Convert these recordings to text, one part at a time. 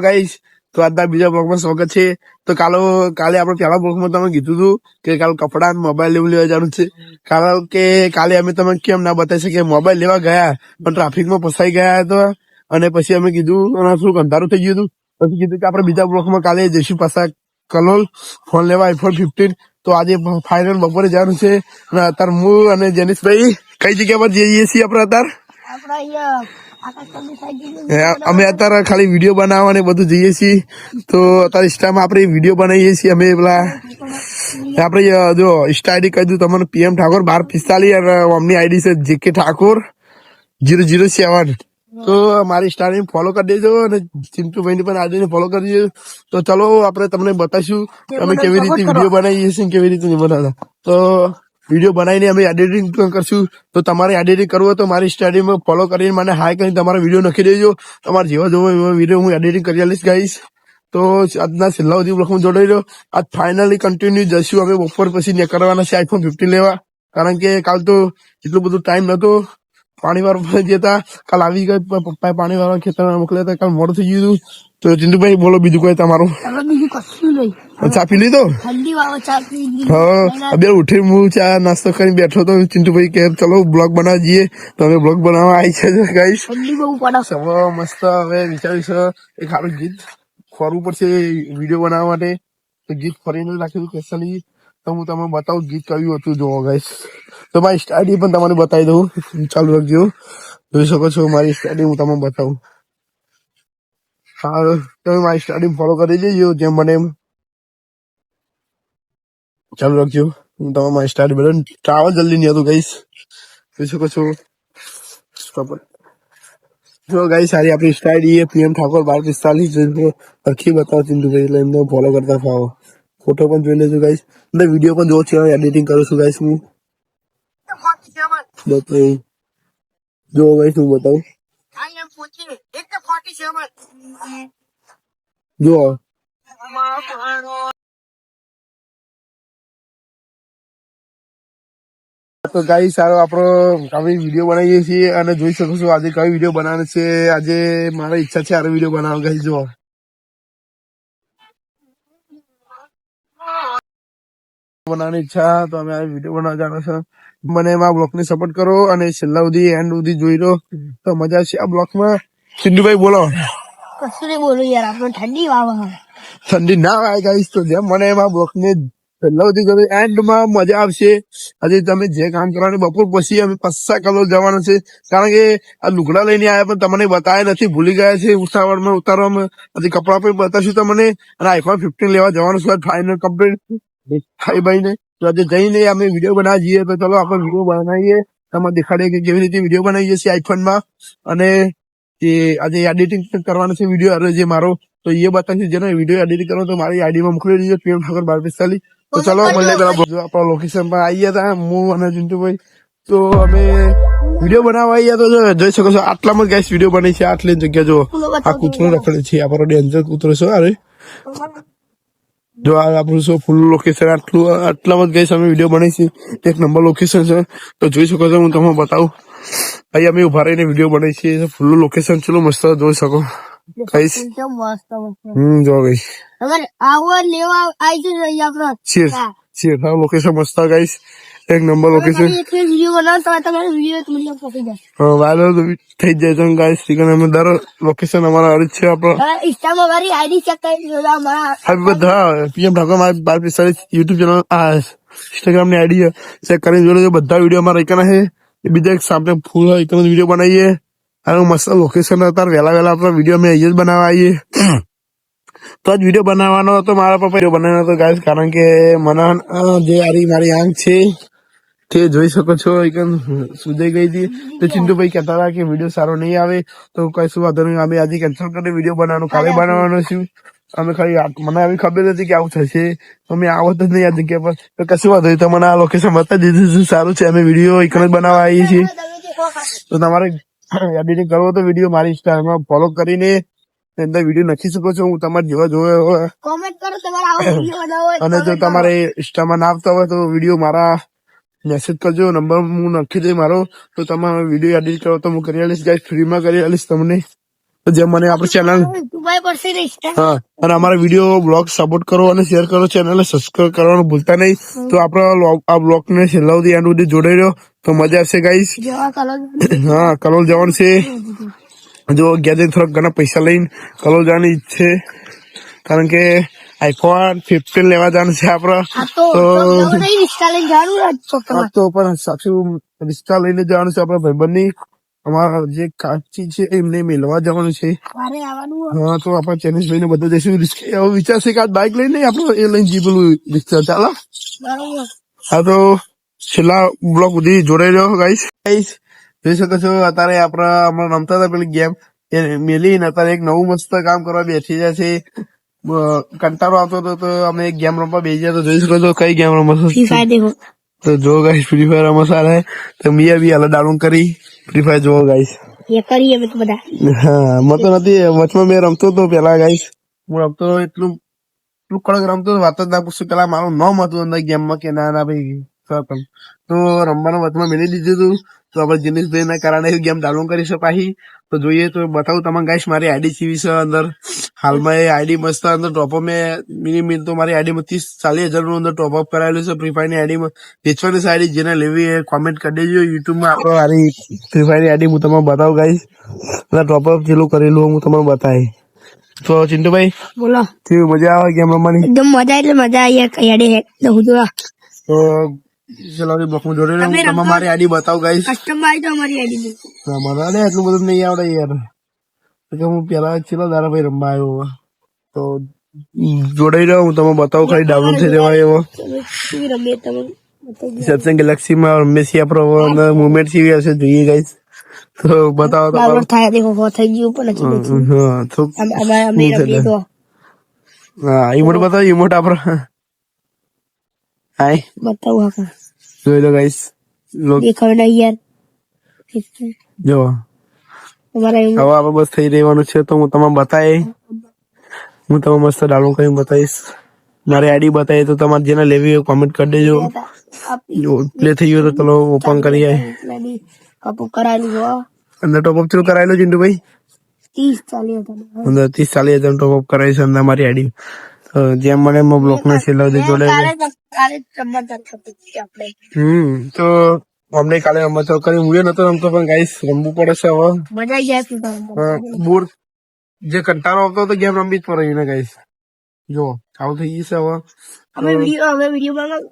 Guys, તો આજના બીજા બ્લોગમાં સ્વાગત છે. તો કાલે આપણે પહેલા બ્લોગમાં તમે કીધું હતું કે કાલે કપડા મોબાઈલ લેવા જવાનું છે. કારણ કે કાલે અમે તમે કેમ ના બતાવી શકીએ, મોબાઈલ લેવા ગયા પણ ટ્રાફિકમાં ફસાઈ ગયા હતા. અને પછી અમે કીધું થોડુંક અંધારું થઈ ગયું હતું. પછી કીધું કે આપણે બીજા બ્લોગમાં કાલે જઈશું પાછા કલોલ ફોન લેવા iPhone 15. તો આજે ફાઇનલ બપોરે જવાનું છે. અને અત્યારે હું અને જેનિશભાઈ કઈ જગ્યા પર જઈએ છીએ આપણે અત્યારે? અમે અત્યારે ખાલી વિડીયો બનાવવા ને બધું જઈએ છીએ. તો અત્યારે ઇન્સ્ટામાં આપણે વિડીયો બનાવીએ છીએ. અમે પેલા આપણે જો ઇન્સ્ટા આઈડી કહી દઉં તમને, PM ઠાકોર 1245 અને અમની આઈડી છે JK ઠાકોર 007. તો મારી ઇન્સ્ટાને ફોલો કરી દેજો અને ચિંટુભાઈ ની પણ આઈડી ફોલો કરી દેજો. તો ચલો આપણે તમને બતાવીશું અમે કેવી રીતે વિડીયો બનાવીએ છીએ, કેવી રીતે નહીં બનાવતા. તો વિડીયો બનાવીને અમે એડિટિંગ કરશું. તો તમારે એડિટિંગ કરવું હોય તો મારી સ્ટડીમાં ફોલો કરીને મને હાઈ કરીને તમારા વિડીયો નાખી દેજો. તમારે જેવા જોવો એવા વિડીયો હું એડિટિંગ કરી આલીશ ગાઈસ. તો આજના છેલ્લા સુધી બ્લોગમાં જોડાઈ રહ્યો. આજ ફાઇનલી કન્ટિન્યુ જશું અમે બપોર પછી નીકળવાના છે iPhone 15 લેવા. કારણ કે કાલ તો એટલું બધું ટાઈમ નતો. પાણી વાળવા જતા કાલ આવી ગયા, પપ્પાએ પાણી વાળવા ખેતરમાં મોકલ્યા હતા. કાલ મોડું થઈ ગયું. તો ચિંટુભાઈ બોલો બીજું કોઈ તમારું? ચા પી લીધો? હા, બે ઉઠી હું ચા નાસ્તો કરીને બેઠો તો ચિંટુભાઈ કે ચલો બ્લોગ બનાવવા જઈએ. તો અમે બ્લોગ બનાવવા આવી છે ગાઈસ. મસ્ત હવે વિચારીશું એક સારું ગીત ફરવું પડશે વિડીયો બનાવવા માટે. તો ગીત ફરીને રાખ્યું સ્પેશિયલી. તો હું તમને બતાવું ગીત કયું હતું જોવો ગાઈસ. તો મારી સ્ટાડી પણ તમને બતાવી દઉં, ચાલુ રાખજો. જોઈ શકો છો મારી સ્ટાડી હું તમને બતાવું. હા, તમે મારી સ્ટાડી ફોલો કરી દેજો જેમ બને એમ. ચાલુ રાખજો. હું તમે મારી સ્ટાડી બધા ટ્રાવેલ જલ્દી નહીં હતું ગાઈસ. જોઈ શકો છો. જો ગાઈસ સારી આપણી સ્ટાડી એ PM ઠાકોર 1245 અરખી બતાવો ચિંટુભાઈ, એટલે એમને ફોલો કરતા ફાવો. ફોટો પણ જોઈ લેજો ગાઈસ. અને વિડીયો પણ જો છે, એડિટિંગ કરું છું ગાઈસ હું. જો ગાઈસ હું બતાવું. જો તો ગાઈસ સારો આપણો અમે વિડીયો બનાવીએ છીએ અને જોઈ શકો છો આજે કયો વિડીયો બનાવવાનો છે. આજે મારી ઈચ્છા છે આ વિડીયો બનાવવા ગાઈસ. જો બનાવવાની ઈચ્છા, તો અમે આ વિડીયો બનાવવા જવાનો છે. મને એમાં બ્લોગને સપોર્ટ કરો અને છેલ્લા સુધી એન્ડ સુધી જોઈ લો તો મજા આવશે આ બ્લોગમાં. સિંધુભાઈ બોલો. કશું નહીં બોલું યાર, આપણે ઠંડી વાવે. ઠંડી ના આવે ગાઈસ, તો જેમ મને એમાં બ્લોગને છેલ્લા સુધી ગમે એન્ડમાં મજા આવશે. આજે તમે જે કામ કરવાનું બપોર પછી અમે પાછા કલોલ જવાનું છે. કારણ કે આ લુગડા લઈને આવ્યા પણ તમને બતાવ્યા નથી, ભૂલી ગયા છે ઉતાવળમાં ઉતારવામાં. હજી કપડા પણ બતાવશું તમને. અને iPhone 15 લેવા જવાનું છે ફાઇનલ કમ્પ્લીટ ભાઈ ને. તો આજે જઈને અમે વિડીયો બનાવવા જઈએ. તો ચલો આપણે વિડીયો બનાવીએ, તમને દેખાડીએ કે કેવી રીતે વિડીયો બનાવીએ છીએ iPhone-માં. અને જે આજે એડિટિંગ કરવાનો છે વિડીયો અરે જે મારો, તો એ બતાવશે. જેનો વિડીયો એડિટિંગ કરવાનો તો મારી આઈડીમાં મોકલી દેજો PM ઠાકોર 1245. તો ચલો મળીએ પેલા આપણા લોકેશન પર આવી ગયા હતા હું અને ચિંટુભાઈ. તો અમે વિડીયો બનાવવા આવ્યા તો જોઈ શકો છો આટલામાં ગાઈસ વિડીયો બની છે. આટલી જગ્યા જો આ કૂતરો રખડે છે, આપણો ડેન્જર કૂતરો છે. અરે જો આપણું શું ફૂલ લોકેશન આટલામાં ગાઈસ અમે વિડીયો બનાવી છે. એક નંબર લોકેશન છે. તો જોઈ શકો છો, હું તમને બતાવું. અહીં અમે ઉભા રહીને વિડીયો બનાવી છીએ. ફૂલ લોકેશન ચલો મસ્ત જોઈ શકો ગાઈસ. જો ગાઈસ લોકેશન મસ્ત ગાઈસ, એક નંબર લોકેશન. વાયરલ થઈ જાય તો ગાઈસ અમે દર લોકેશન અમારા અરજ છે આપણો. બધા PM Thakor 1245 YouTube channel Instagram ની આઈડી ચેક કરીને જોડે. બધા વિડીયો અમારા એકના છે. બીજા એક સામે ફૂલ એક વિડીયો બનાવીએ. અને મસ્ત લોકેશન હતા. વહેલા આપણા વિડીયો અમે અહીંયા જ બનાવવા આવીએ. તો જ વિડીયો બનાવવાનો હતો મારા પપ્પા વિડીયો બનાવવાનો હતો ગાઈસ. કારણ કે મને જે મારી આંખ છે તે જોઈ શકો છો એકદમ સુજાઈ ગઈ હતી. તો ચિંટુભાઈ કહેતા હતા કે વિડીયો સારો નહીં આવે. તો કશું વાંધો નહીં, અમે આજે કેન્સલ કરીને વિડીયો બનાવવાનું કાલે બનાવવાનો છું. અમે ખાલી મને આવી ખબર નથી કે આવું થશે, અમે આવત જ નહીં આ જગ્યા પર. તો કશું વાંધો નહીં, તમને આ લોકેશન બતાવી દીધું સારું છે. અમે વિડીયો એક જ બનાવવા આવીએ છીએ. તો તમારે એડિટિંગ કરવો તો વિડીયો મારી ઇન્સ્ટાગ્રામમાં ફોલો કરીને અંદર વિડીયો નાખી શકો છો. હું તમારે જેવા જોયો કોમેન્ટ કરો તમારા. અને જો તમારે ઇન્સ્ટામાં ના આવતા હોય તો વિડીયો મારા મેસેજ કરજો, નંબર હું નાખી દઈ મારો. તો તમે વિડીયો એડિટ કરો તો હું કરી આલીશ ગાઈસ, ફ્રીમાં કરી આલીશ તમને. તો જેમ મને આપણી ચેનલ દુબઈ પડશે ને Insta. હા અને અમારા વિડીયો બ્લોગ સપોર્ટ કરો અને શેર કરો, ચેનલને સબસ્ક્રાઇબ કરવાનું ભૂલતા નહીં. તો આપણા આ બ્લોગ ને છેલ્લા સુધી એન્ડ સુધી જોડાઈ રહ્યો તો મજા આવશે ગાઈસ. જેવા કલર હા કલોલ જવાનું છે. જો ગેજેટ થોડાક ઘણા પૈસા લઈને કલોલ જવાની છે, કારણ કે આઈફોન 15 લેવા જવાનું છે આપડે. આ તો નવો નહીં Insta લઈને જવાનું ને પપ્પા. આ તો પણ સાચું રિક્ષા લઈને જવાનું છે આપણા ભાઈબંધની. અમારા જે કાચી છે એમને મેળવા જવાનું છે. મારે આવવાનું હોય. હા તો આપણા ચેનિસ ભાઈને બધા જઈશું. રિક્ષા એવો વિચાર છે કે આ બાઇક લઈને આપણે એ લઈને જઈ પેલું રિક્ષા ચાલો. બરોબર. હા તો છેલ્લા બ્લોક સુધી જોડાઈ રહ્યો ગાઈસ. જોઈ શકો છો અત્યારે આપણા હમણાં રમતા હતા પેલી ગેમ એ મેલીને અત્યારે એક નવું મસ્ત કામ કરવા બેસી જાય છે. કંટાળો આવતો હતો તો અમે એક ગેમ રમવા બેસી ગયા. તો જોઈ શકો છો કઈ ગેમ રમવા ફ્રી ફાયર દેખો. તો જો ગાઈસ ફ્રી ફાયર રમવા સારા તો મિયા બી હાલ ડાઉનલોડ કરી ફ્રી ફાયર જોવો ગાઈસ. એ કરીએ અમે તો બધા. હા મત નથી વચમાં મેં રમતો હતો પેલા ગાઈસ. હું રમતો એટલું કડક રમતો વાત જ ના પૂછું. પેલા મારું નામ હતું અંદર ગેમમાં કે ના ભાઈ સરપંચ. તો રમવાનું વચમાં મેળવી દીધું હતું. તો આપણે જીનેશભાઈ ના કારણે ગેમ ડાઉનલોડ કરી છે પાછી. તો જોઈએ તો બતાવું તમને ગાઈસ મારી આઈડી સીવી છે અંદર. હાલમાં એ આઈડી મસ્ત અંદર ટોપઅપ મેં મિનિમમ તો મારી આઈડીમાં 30-40 હજાર નું અંદર ટોપઅપ કરાયેલું છે ફ્રી ફાયર ની આઈડીમાં. વેચવાની છે આઈડી, જેને લેવી એ કોમેન્ટ કરી દેજો યુટ્યુબમાં. આપણે મારી ફ્રી ફાયર ની આઈડી હું તમને બતાવું ગાઈસ. અને ટોપઅપ જેટલું કરેલું હું તમને બતાવી. તો ચિંટુભાઈ બોલો. કેવી મજા આવે ગેમ રમવાની? એકદમ મજા એટલે મજા આવી યાડે હેક દઉં તો તો ચલો બ્લોકમાં જોડે રહ્યો. તમે મારી આઈડી બતાવો ગાઈસ. કસ્ટમ આવી તો અમારી આઈડી મને એટલું બધું નહીં આવડે યાર. કે હું પેલા ચેલો દારા ભાઈ રમવા આવ્યો. તો જોડાઈ રહ્યો હું તમને બતાવું ખાલી ડાઉનલોડ થઈ જવાય એવો. કેવી રમીએ તમે સેમસંગ ગેલેક્સી માં રમે છે આપણે. મુવમેન્ટ કેવી હશે જોઈએ ગાઈસ. તો બતાવો તો ડાઉનલોડ થાય દેખો હો થઈ ગયું પણ હા તો અમે રમીએ તો હા ઈમોટ બતાવો ઈમોટ આપણો. હાય બતાવું હા જોઈ લો ગાઈસ. દેખાવ નહીં યાર. જો તમારા હવે આપણે બસ થઈ રહેવાનું છે. તો હું તમને બતાવી હું તમને મસ્ત ડાઉનલોડ કરીને બતાવીશ. મારી આઈડી બતાવી તો તમારે જેને લેવી હોય કોમેન્ટ કરી દેજો. પ્લે થઈ ગયો તો ચલો ઓપન કરીએ. કપુ કરાયેલું હો અંદર ટોપઅપ ચેલું કરાયેલું ચિંટુભાઈ? 30-40 અંદર 30-40 હજાર ટોપઅપ કરાવી છે અંદર મારી આઈડી. જેમ મને બ્લોક માં છેલ્લા સુધી જોડે. તો અમને કાલે રમત કરી હું નતો રમતો પણ ગાઈસ રમવું પડે છે હવે. મજા આવી જાય. બોર જે કંટાળો આવતો હતો ગેમ રમવી જ પડે ને ગાઈસ. જો આવું થઈ ગયું છે હવે. અમે વિડીયો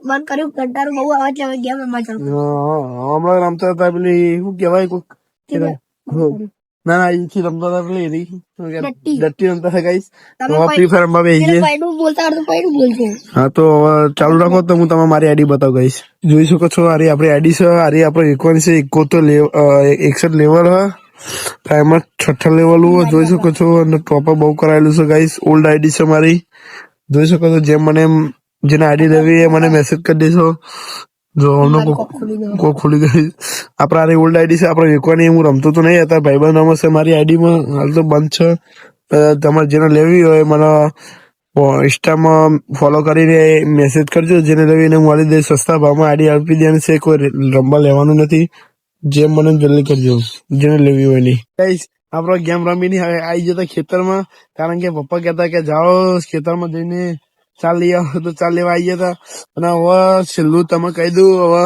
બંધ કર્યું. કંટાળો બહુ આવે છે હવે ગેમ રમવા ચાલુ. હમણાં રમતા હતા પેલી શું કેવાય કોઈ ના ના અહીંથી રમતા હતા પેલી ડટ્ટી રમતા હતા ગાઈસ. ફ્રી ફાયર રમવા બેસી જઈએ. પૈડું બોલતા આવડતું પૈડું બોલશે. હા તો ચાલુ રાખો તો હું તમે મારી આઈડી બતાવું ગાઈસ. જોઈ શકો છો આરી આપણી આઈડી છે. આરી આપણે 61 લેવલ હા એમાં 66 લેવલ જોઈ શકો છો. અને ટોપઅપ બહુ કરાયેલું છે ગાઈસ. ઓલ્ડ આઈડી છે મારી. જોઈ શકો છો જેમ મને જેને આઈડી લેવી એ મને મેસેજ કરી દેશો. જો કોઈ ખુલી ગઈ. આપડે ઓલ્ડ આઈડી છે આપડે વેચવાની. હું રમતો તો નહીં હતા ભાઈબંધ રમે છે મારી આઈડીમાં. હાલ તો બંધ છે. તમારે જેને લેવી હોય મને ઇન્સ્ટામાં ફોલો કરીને મેસેજ કરજો. જેને લેવી એને મળી દે. સસ્તા ભાવમાં આઈડી આપી દેવાની છે. કોઈ રમવા લેવાનું નથી. જેમ મને જલ્દી કરજો જેને લેવી હોય નહીં. આપડે ગેમ રમીને આવી જતા ખેતરમાં. કારણ કે પપ્પા કહેતા કે જાઓ ખેતરમાં જઈને ચાલ લઈ આવો. તો ચાલ લેવા આવી જતા. અને હવે છેલ્લું તમે કહી દઉં હવે,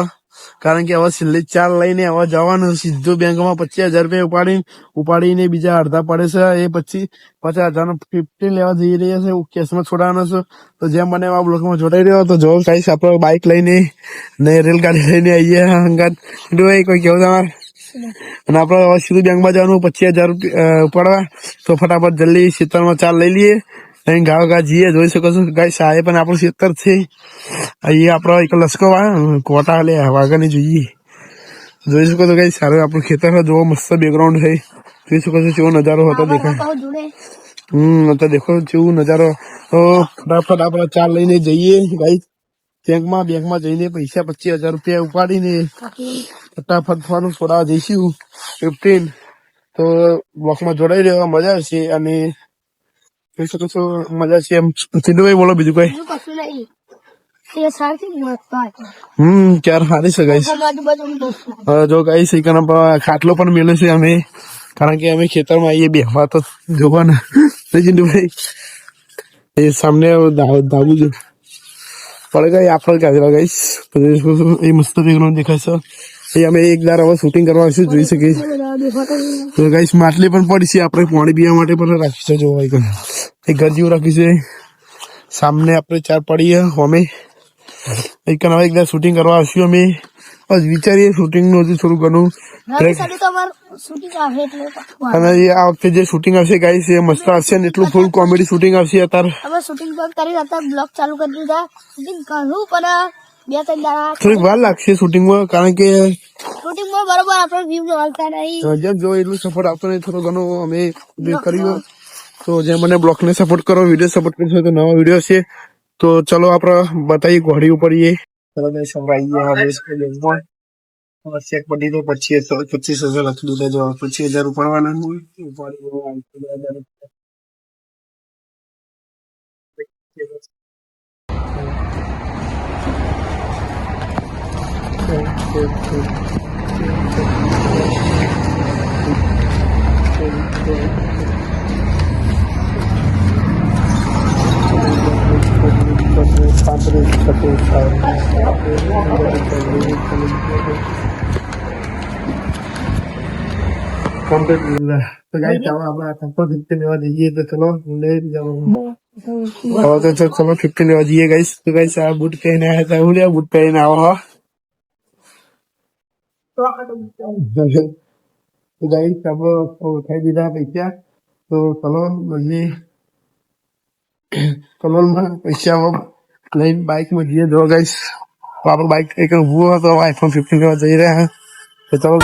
કારણ કે હવે છેલ્લી ચાલ લઈને હવે જવાનું સીધું બેંકમાં 25,000 રૂપિયા ઉપાડીને બીજા અડધા પડે છે. એ પછી 50,000 નો 15 લેવા જઈ રહ્યા છે. કેસમાં છોડવાનો છે. તો જેમ મને આ બ્લોકમાં જોડાઈ રહ્યો તો જો કઈશ આપડે બાઇક લઈને ને રેલગાડી લઈને આવીએ હંગાત. કોઈ કેવું તમારે? અને આપડે હવે સીધું બેંકમાં જવાનું 25,000 રૂપિયા ઉપાડવા. તો ફટાફટ જલ્દી ખેતરમાં ચાલ લઈ લઈએ. અહીં ગાવ જઈએ. જોઈ શકો છો ગાય સાહેબ પણ આપણું ખેતર છે. અહીંયા આપડો એક લસકો કોટા લે વાઘાની જોઈએ. જોઈ શકો છો ગાય સારું આપણું ખેતર જોવો મસ્ત બેકગ્રાઉન્ડ છે. જોઈ શકો છો કેવો નજારો હતો દેખાય. અત્યારે દેખો કેવું નજારો. તો ફટાફટ આપડે ચાલ લઈને જઈએ ગાય બેંકમાં જઈને પૈસા 25,000 રૂપિયા ઉપાડીને ફટાફટ ફોન છોડાવવા જઈશું 15. તો બ્લોકમાં જોડાઈ રહેવા મજા આવશે. અને જોઈ શકો છો મજા છે એમ. ચિંટુભાઈ બોલો બીજું કઈ? ક્યારે હારી છે ગાઈસ. જો ગાઈસ ખાટલો પણ મેળે છે અમે. કારણ કે અમે ખેતરમાં આવીએ બેહવા તો જોવાના ભાઈ એ સામને ધાબુ જો પડે ગઈ આપણે ગાજરા ગઈશ એ મસ્ત બેકગ્રાઉન્ડ દેખાય છે એ અમે એક દાર હવે શૂટિંગ કરવા આવીશું જોઈ શકીએ તો ગાઈસ માટલી પણ પડી છે આપણે પાણી પીવા માટે પણ રાખી છે જો એક ઘર જેવું રાખ્યું છે સામને આપણે ચાર પડીએ અમે એક હવે એક દાર શૂટિંગ કરવા આવશું અમે બસ વિચારીએ શૂટિંગ નું હજુ થોડું ઘણું અને આ વખતે જે શૂટિંગ આવશે ગાઈસ એ મસ્ત આવશે ને એટલું ફૂલ કોમેડી શૂટિંગ આવશે અત્યારે શૂટિંગ બંધ કરી બ્લોગ ચાલુ કરી દીધા શૂટિંગ કરવું પણ 2-3 દાડા થોડીક વાર લાગશે શૂટિંગમાં કારણ કે શૂટિંગમાં બરોબર આપણે વ્યૂ મળતા નહીં જેમ જો એટલું સપોર્ટ આપતો નહીં થોડો ઘણો અમે કર્યું તો જેમ મને બ્લોગ ને સપોર્ટ કરો વિડીયો સપોર્ટ કરશો તો નવા વિડીયો છે તો ચલો આપણે બતાવીએ ઘોડી ઉપર ચલો ગાઈસ હવે આવીએ ચેક પડી તો 25,000 લખી દીધા જો 25,000 ઉપાડવાના કમ્પ્લીટ તો ગાઈસ હવે આપણે આ કંપની 50 લેવા જઈએ તો ચલો લઈ જવાનું હવે તો ચલો 50 લેવા જઈએ ગાઈસ તો ગાઈસ આ બૂટ પહેરીને આવ્યા હતા હું લે બૂટ પહેરીને આવો હો તો ગાઈસ આપણે ઉઠાઈ દીધા પૈસા તો ચલો બધી કલોલમાં પૈસા લઈને બાઇકમાં જઈએ જો ગાઈસ આપણો બાઇક એક ઉભો હતો આઈફોન 15 લેવા જઈ રહ્યા તો ચલો